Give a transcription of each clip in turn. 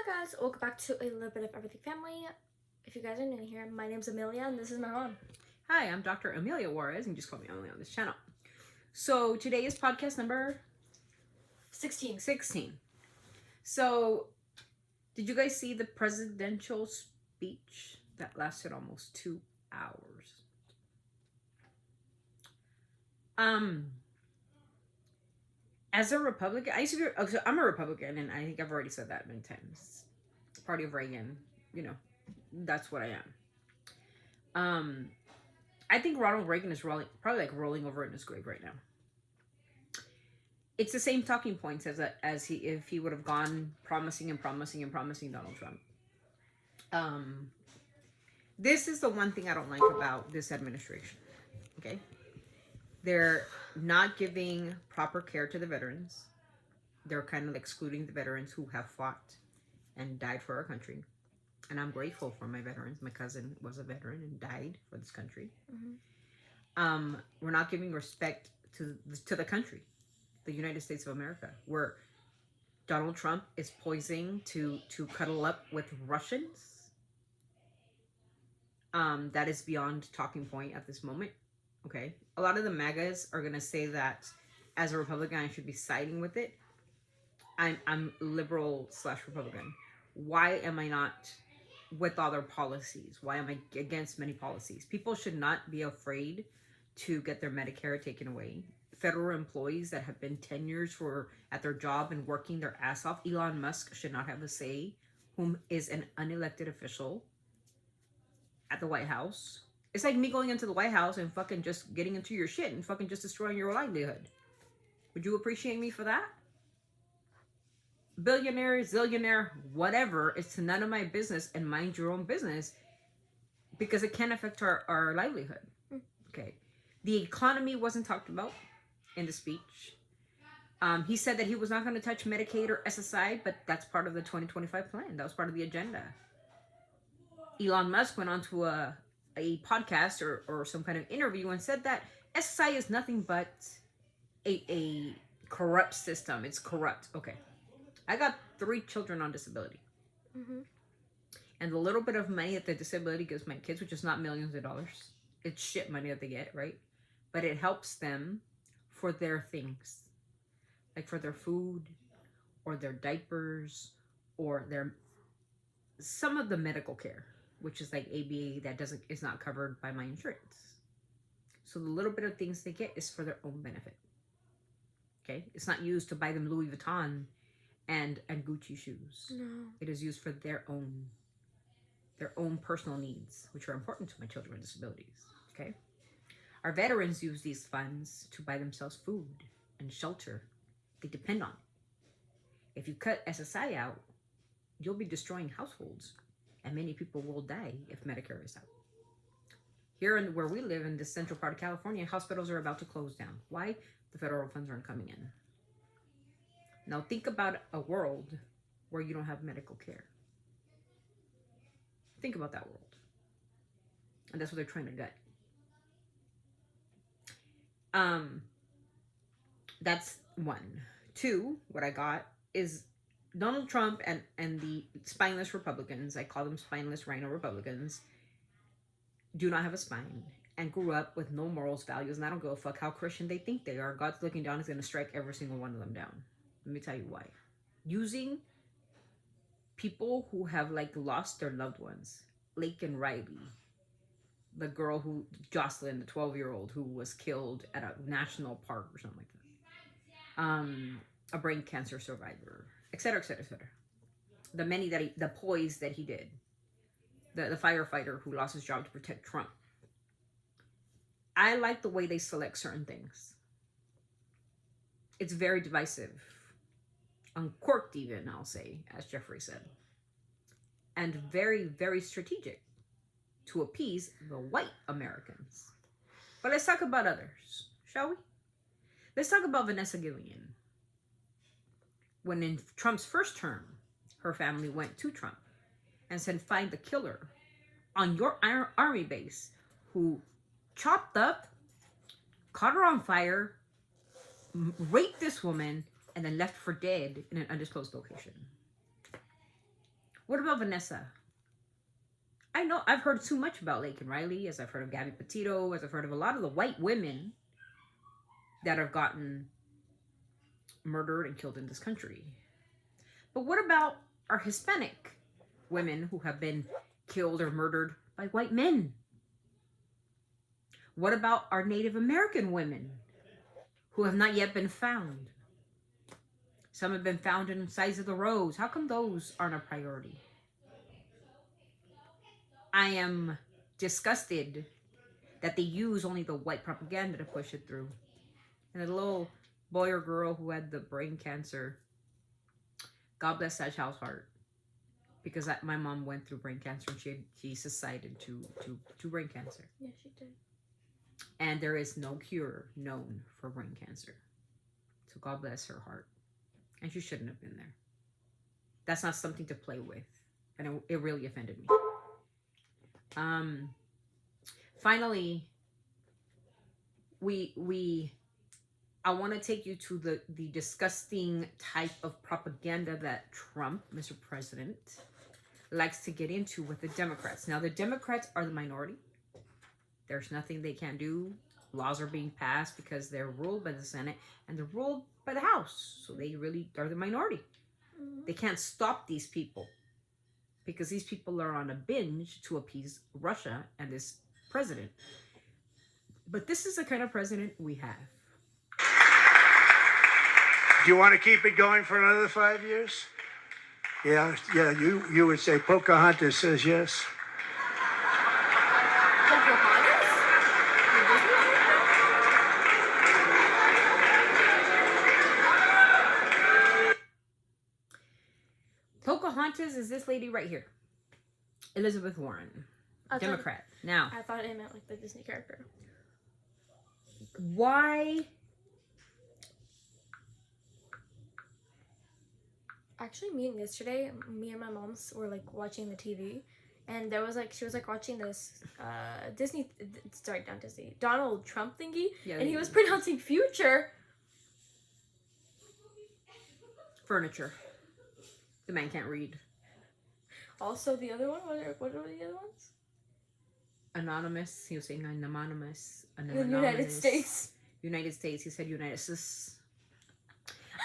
Hi guys, welcome back to a little bit of everything family. If you guys are new here, my name's Amelia and this is my mom. Hi, I'm Dr. Amelia Juarez, and just call me Amelia on this channel. So today is podcast number 16. 16. So, did you guys see the presidential speech that lasted almost 2 hours? As a Republican, I'm a Republican, and I think I've already said that many times. Party of Reagan, that's what I am. I think Ronald Reagan is probably rolling over in his grave right now. It's the same talking points if he would have gone promising Donald Trump. This is the one thing I don't like about this administration. Okay, they're not giving proper care to the veterans. They're kind of excluding the veterans who have fought and died for our country. And I'm grateful for my veterans. My cousin was a veteran and died for this country. Mm-hmm. We're not giving respect to the country, the United States of America, where Donald Trump is poising to cuddle up with Russians. That is beyond talking point at this moment. Okay, a lot of the MAGAs are gonna say that as a Republican, I should be siding with it. I'm liberal / Republican. Why am I not with other policies? Why am I against many policies? People should not be afraid to get their Medicare taken away. Federal employees that have been 10 years at their job and working their ass off. Elon Musk should not have a say, whom is an unelected official at the White House. It's like me going into the White House and fucking just getting into your shit and fucking just destroying your livelihood. Would you appreciate me for that? Billionaire, zillionaire, whatever, it's none of my business, and mind your own business, because it can affect our livelihood. Okay. The economy wasn't talked about in the speech. He said that he was not going to touch Medicaid or SSI, but that's part of the 2025 plan. That was part of the agenda. Elon Musk went on to a podcast or some kind of interview and said that SSI is nothing but a corrupt system. It's corrupt. Okay. I got 3 children on disability. Mm-hmm. And the little bit of money that the disability gives my kids, which is not millions of dollars, it's shit money that they get, right? But it helps them for their things, like for their food or their diapers or some of the medical care, which is like ABA that is not covered by my insurance. So the little bit of things they get is for their own benefit. Okay, it's not used to buy them Louis Vuitton and Gucci shoes. No. It is used for their own personal needs, which are important to my children with disabilities. Okay, our veterans use these funds to buy themselves food and shelter. They depend on it. If you cut SSI out, you'll be destroying households, and many people will die if Medicare is out. Here where we live in the central part of California, hospitals are about to close down. Why? The federal funds aren't coming in. Now think about a world where you don't have medical care. Think about that world. And that's what they're trying to gut. That's 1. 2, what I got is Donald Trump and the spineless Republicans, I call them spineless rhino Republicans, do not have a spine and grew up with no morals, values, and I don't give a fuck how Christian they think they are. God's looking down, is going to strike every single one of them down. Let me tell you why. Using people who have lost their loved ones. Lake and Riley, the girl Jocelyn, the 12-year-old who was killed at a national park or something like that. A brain cancer survivor, etc., etc., etc. The poise that he did. The firefighter who lost his job to protect Trump. I like the way they select certain things. It's very divisive. Uncorked even, I'll say, as Jeffrey said. And very, very strategic to appease the white Americans. But let's talk about others, shall we? Let's talk about Vanessa Gillian. When in Trump's first term, her family went to Trump and said, find the killer on your army base who chopped up, caught her on fire, raped this woman, and then left for dead in an undisclosed location. What about Vanessa? I know I've heard too much about Laken Riley, as I've heard of Gabby Petito, as I've heard of a lot of the white women that have gotten murdered and killed in this country. But what about our Hispanic women who have been killed or murdered by white men? What about our Native American women who have not yet been found? Some have been found in the sides of the roads. How come those aren't a priority? I am disgusted that they use only the white propaganda to push it through. And the little boy or girl who had the brain cancer, God bless that child's heart. Because my mom went through brain cancer and she succeeded to brain cancer. Yeah, she did. And there is no cure known for brain cancer. So God bless her heart. And she shouldn't have been there. That's not something to play with. And it really offended me. Finally, I want to take you to the disgusting type of propaganda that Trump, Mr. President, likes to get into with the Democrats. Now, the Democrats are the minority. There's nothing they can do. Laws are being passed because they're ruled by the Senate and they're ruled by the House. So they really are the minority. Mm-hmm. They can't stop these people because these people are on a binge to appease Russia and this president. But this is the kind of president we have. Do you want to keep it going for another 5 years? Yeah, you would say Pocahontas says yes. Pocahontas is this lady right here, Elizabeth Warren, Democrat. Now, I thought it meant like the Disney character. Why? Actually, yesterday, me and my moms were like watching the TV, and there was like she was like watching this Donald Trump thingy, and he was pronouncing future. Furniture. The man can't read. Also, the other one, what are the other ones? Anonymous. He was saying anonymous. In the United States. United States. He said United States.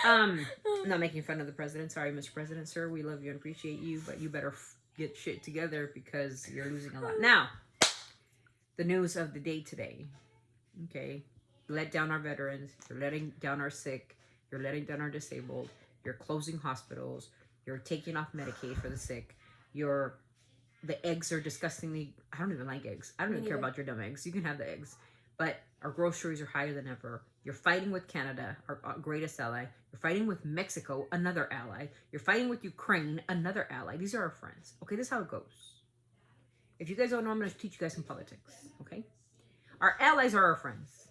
I'm not making fun of the president. Sorry, Mr. President, sir. We love you and appreciate you, but you better get shit together because you're losing a lot. Now, the news of the day today. Okay. You let down our veterans. You're letting down our sick. You're letting down our disabled. You're closing hospitals. You're taking off Medicaid for the sick. The eggs are disgustingly... I don't even like eggs. I don't even care about your dumb eggs. You can have the eggs. But our groceries are higher than ever. You're fighting with Canada, our greatest ally. You're fighting with Mexico, another ally. You're fighting with Ukraine, another ally. These are our friends. Okay, this is how it goes. If you guys don't know, I'm going to teach you guys some politics. Okay? Our allies are our friends.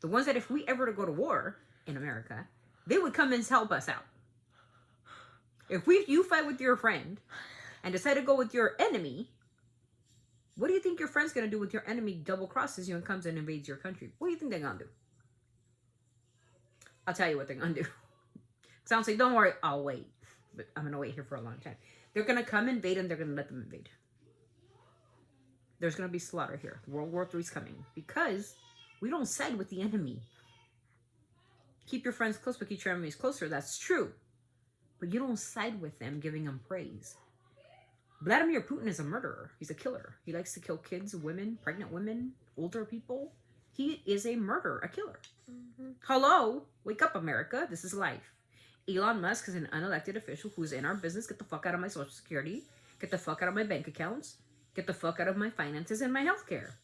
The ones that if we ever to go to war in America, they would come and help us out. If you fight with your friend and decide to go with your enemy, what do you think your friend's going to do with your enemy double crosses you and comes and invades your country? What do you think they're going to do? I'll tell you what they're going to do. Sounds like, don't worry, I'll wait. But I'm going to wait here for a long time. They're going to come invade and they're going to let them invade. There's going to be slaughter here. World War III is coming because we don't side with the enemy. Keep your friends close, but keep your enemies closer. That's true. But you don't side with them, giving them praise. Vladimir Putin is a murderer. He's a killer. He likes to kill kids, women, pregnant women, older people. He is a murderer, a killer. Mm-hmm. Hello? Wake up, America. This is life. Elon Musk is an unelected official who's in our business. Get the fuck out of my Social Security. Get the fuck out of my bank accounts. Get the fuck out of my finances and my health care.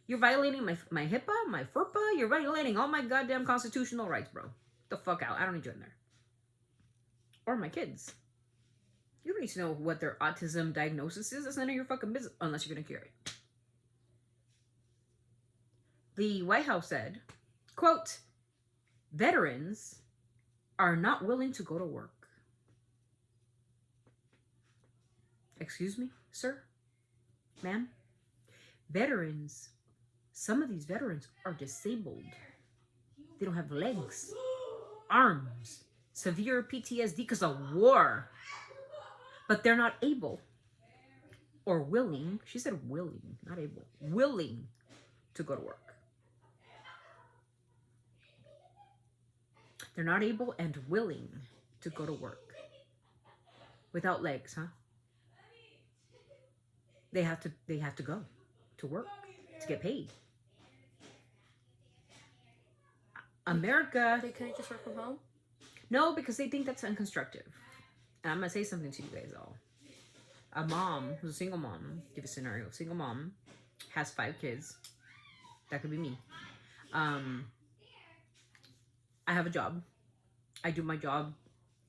You're violating my HIPAA, my FERPA. You're violating all my goddamn constitutional rights, bro. Get the fuck out. I don't need you in there. Or my kids. You don't need to know what their autism diagnosis is. That's none of your fucking business unless you're going to cure it. The White House said, quote, veterans are not willing to go to work. Excuse me, sir? Ma'am? Veterans, some of these veterans are disabled. They don't have legs, arms, severe PTSD because of war. but they're not able or willing. She said willing, not able. Willing to go to work. They're not able and willing to go to work. Without legs, huh? They have to go to work to get paid. America. They couldn't just work from home? No, because they think that's unconstructive. And I'm gonna say something to you guys all. A mom who's a single mom, give a scenario, single mom has 5 kids. That could be me. I have a job. I do my job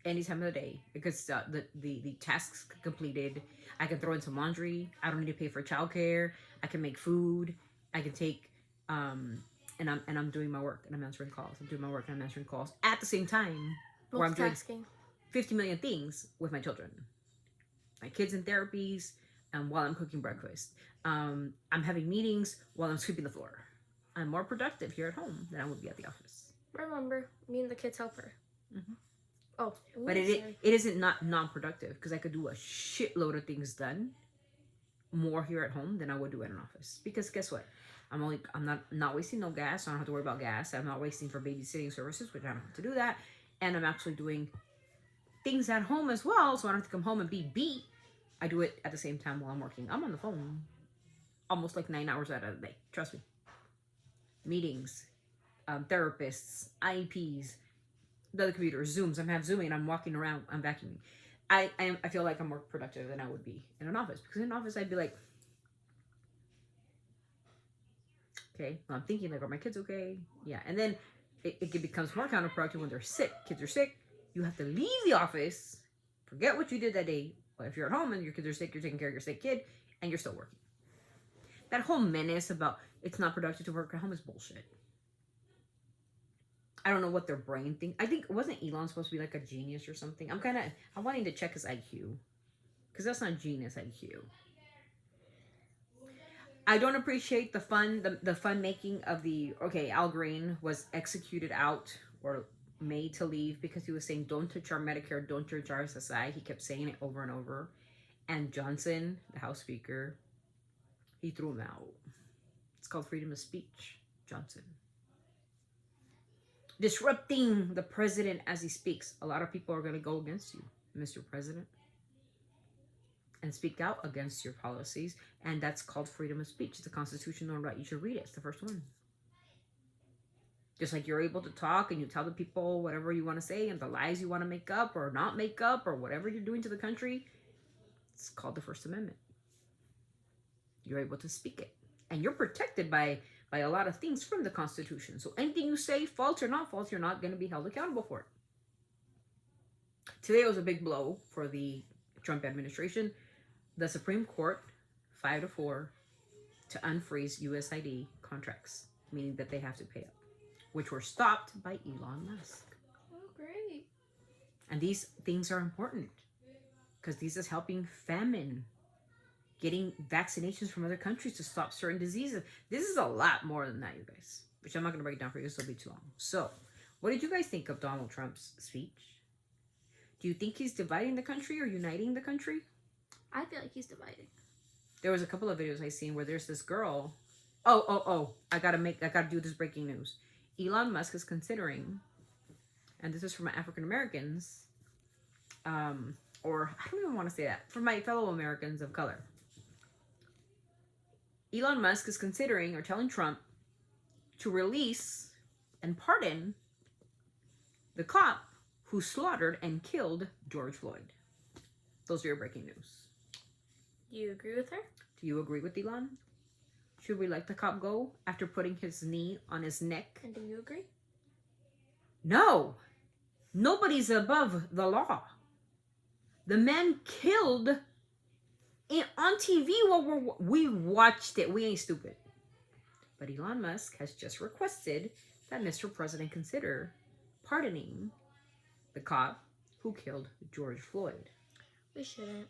any time of the day because the tasks completed. I can throw in some laundry. I don't need to pay for childcare. I can make food. I can take and I'm doing my work and I'm answering calls. I'm doing my work and I'm answering calls at the same time where I'm doing Multitasking. 50 million things with my children. My kids in therapies while I'm cooking breakfast. I'm having meetings while I'm sweeping the floor. I'm more productive here at home than I would be at the office. Remember, me and the kids help her. Mhm. Oh, But it isn't not non-productive because I could do a shitload of things done more here at home than I would do in an office. Because guess what? I'm not wasting no gas. So I don't have to worry about gas. I'm not wasting for babysitting services, which I don't have to do that. And I'm actually doing things at home as well, so I don't have to come home and be beat. I do it at the same time while I'm working. I'm on the phone almost like 9 hours out of the day. Trust me. Meetings, therapists, IEPs, the other computers, Zooms. I'm zooming. I'm walking around. I'm vacuuming. I feel like I'm more productive than I would be in an office, because in an office I'd be like, okay, well, I'm thinking like, are my kids okay? Yeah, and then it becomes more counterproductive when they're sick. Kids are sick. You have to leave the office, forget what you did that day. But if you're at home and your kids are sick, you're taking care of your sick kid, and you're still working. That whole menace about it's not productive to work at home is bullshit. I don't know what their brain thinks. I think, wasn't Elon supposed to be like a genius or something? I'm wanting to check his IQ. Because that's not genius IQ. I don't appreciate the fun making of Al Green was executed out or made to leave because he was saying, don't touch our Medicare, don't touch our SSI. He kept saying it over and over. And Johnson, the House Speaker, he threw him out. It's called freedom of speech, Johnson. Disrupting the president as he speaks. A lot of people are going to go against you, Mr. President, and speak out against your policies. And that's called freedom of speech. It's a constitutional right. You should read it. It's the first one. Just like you're able to talk and you tell the people whatever you want to say and the lies you want to make up or not make up or whatever you're doing to the country. It's called the First Amendment. You're able to speak it. And you're protected by a lot of things from the Constitution. So anything you say, false or not false, you're not going to be held accountable for it. Today was a big blow for the Trump administration. The Supreme Court, 5-4, to unfreeze USAID contracts, meaning that they have to pay up, which were stopped by Elon Musk. Oh, great. And these things are important because this is helping famine, getting vaccinations from other countries to stop certain diseases. This is a lot more than that, you guys, which I'm not going to break down for you. This will be too long. So, what did you guys think of Donald Trump's speech? Do you think he's dividing the country or uniting the country? I feel like he's dividing. There was a couple of videos I seen where there's this girl. Oh, I gotta do this breaking news. Elon Musk is considering, and this is for my African Americans, or I don't even want to say that, for my fellow Americans of color. Elon Musk is considering or telling Trump to release and pardon the cop who slaughtered and killed George Floyd. Those are your breaking news. Do you agree with her? Do you agree with Elon? Should we let the cop go after putting his knee on his neck? And do you agree? No. Nobody's above the law. The man killed on TV while we watched it. We ain't stupid. But Elon Musk has just requested that Mr. President consider pardoning the cop who killed George Floyd. We shouldn't.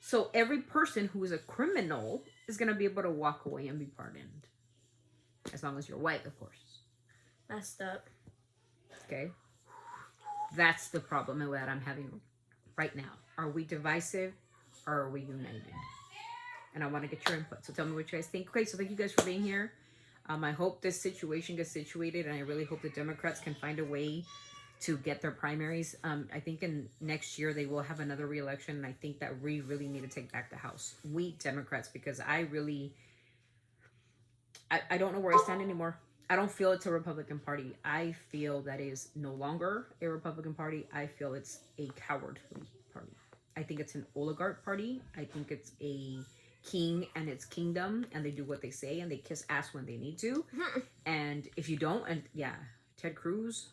So every person who is a criminal is going to be able to walk away and be pardoned. As long as you're white, of course. Messed up. Okay? That's the problem that I'm having right now. Are we divisive or are we united? And I want to get your input. So tell me what you guys think. Okay, so thank you guys for being here. I hope this situation gets situated, and I really hope the Democrats can find a way to get their primaries. I think in next year they will have another re-election, and I think that we really need to take back the House. We Democrats, because I don't know where I stand anymore. I don't feel it's a Republican Party. I feel that is no longer a Republican Party. I feel it's a cowardly party. I think it's an oligarch party. I think it's a king and its kingdom, and they do what they say, and they kiss ass when they need to. And if you don't, and yeah, Ted Cruz,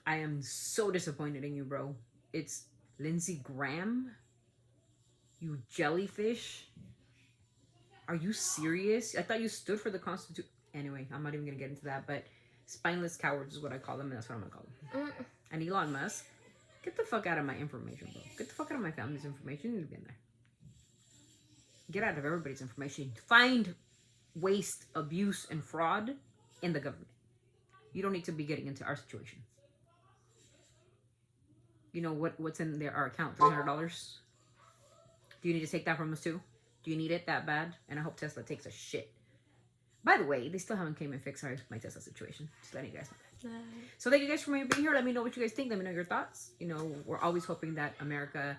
I am so disappointed in you, bro. It's Lindsey Graham, you jellyfish. Are you serious? I thought you stood for the Constitution. Anyway, I'm not even gonna get into that, but spineless cowards is what I call them, and that's what I'm gonna call them. And Elon Musk, get the fuck out of my information, bro. Get the fuck out of my family's information. You need to be in there. Get out of everybody's information. Find waste, abuse, and fraud in the government. You don't need to be getting into our situation. You know what's in our account? $300. Do you need to take that from us too? Do you need it that bad? And I hope Tesla takes a shit. By the way, they still haven't came and fixed my Tesla situation. Just letting you guys know that. So thank you guys for being here. Let me know what you guys think. Let me know your thoughts. You know, we're always hoping that America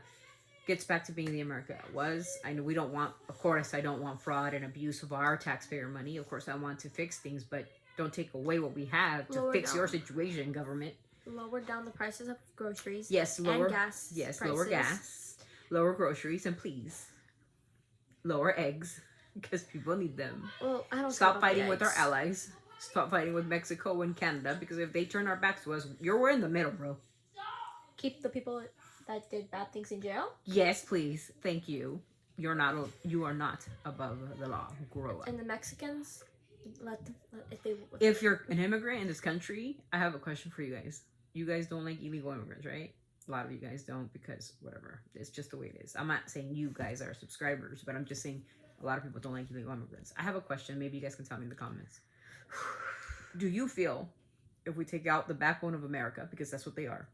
gets back to being the America it was. I know we don't want, of course, I don't want fraud and abuse of our taxpayer money. Of course, I want to fix things, but don't take away what we have to fix your situation, government. Lower down the prices of groceries. Yes, lower and gas. Yes, prices. lower gas, lower groceries, and please lower eggs because people need them. Well, I don't stop fighting with our allies. Stop fighting with Mexico and Canada, because if they turn our backs to us, we're in the middle, bro. Keep the people that did bad things in jail. Yes, please. Thank you. You are not above the law. Grow up. And the Mexicans, if you're an immigrant in this country, I have a question for you guys. You guys don't like illegal immigrants, right? A lot of you guys don't, because whatever. It's just the way it is. I'm not saying you guys are subscribers, but I'm just saying a lot of people don't like illegal immigrants. I have a question. Maybe you guys can tell me in the comments. Do you feel if we take out the backbone of America, because that's what they are,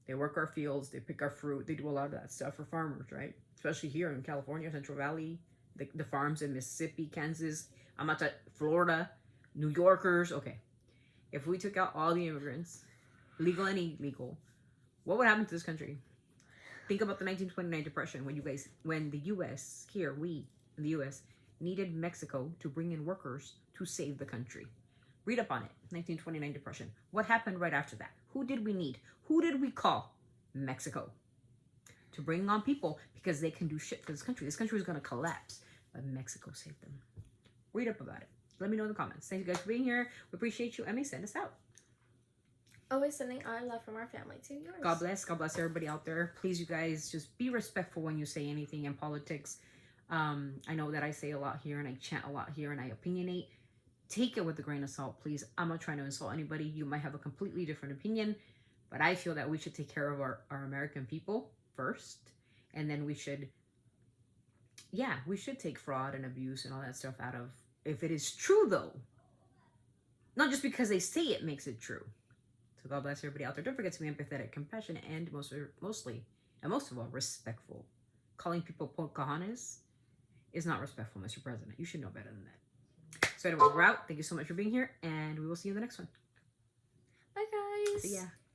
they work our fields, they pick our fruit, they do a lot of that stuff for farmers, right? Especially here in California, Central Valley, the farms in Mississippi, Kansas, I'm not talking Florida, New Yorkers. Okay. If we took out all the immigrants, legal and illegal, what would happen to this country? Think about the 1929 Depression when the U.S. here, we in the U.S. needed Mexico to bring in workers to save the country. Read up on it. 1929 Depression. What happened right after that? Who did we need? Who did we call? Mexico. To bring on people, because they can do shit for this country. This country is going to collapse, but Mexico saved them. Read up about it. Let me know in the comments. Thank you guys for being here. We appreciate you. Emmy, send us out. Always sending our love from our family to yours. God bless. God bless everybody out there. Please, you guys, just be respectful when you say anything in politics. I know that I say a lot here, and I chant a lot here, and I opinionate. Take it with a grain of salt, please. I'm not trying to insult anybody. You might have a completely different opinion, but I feel that we should take care of our American people first, and then we should take fraud and abuse and all that stuff out of, if it is true though. Not just because they say it makes it true. So God bless everybody out there. Don't forget to be empathetic, compassionate, and most of all, respectful. Calling people Pocahontas is not respectful, Mr. President. You should know better than that. So anyway, we're out. Thank you so much for being here, and we will see you in the next one. Bye, guys. See ya.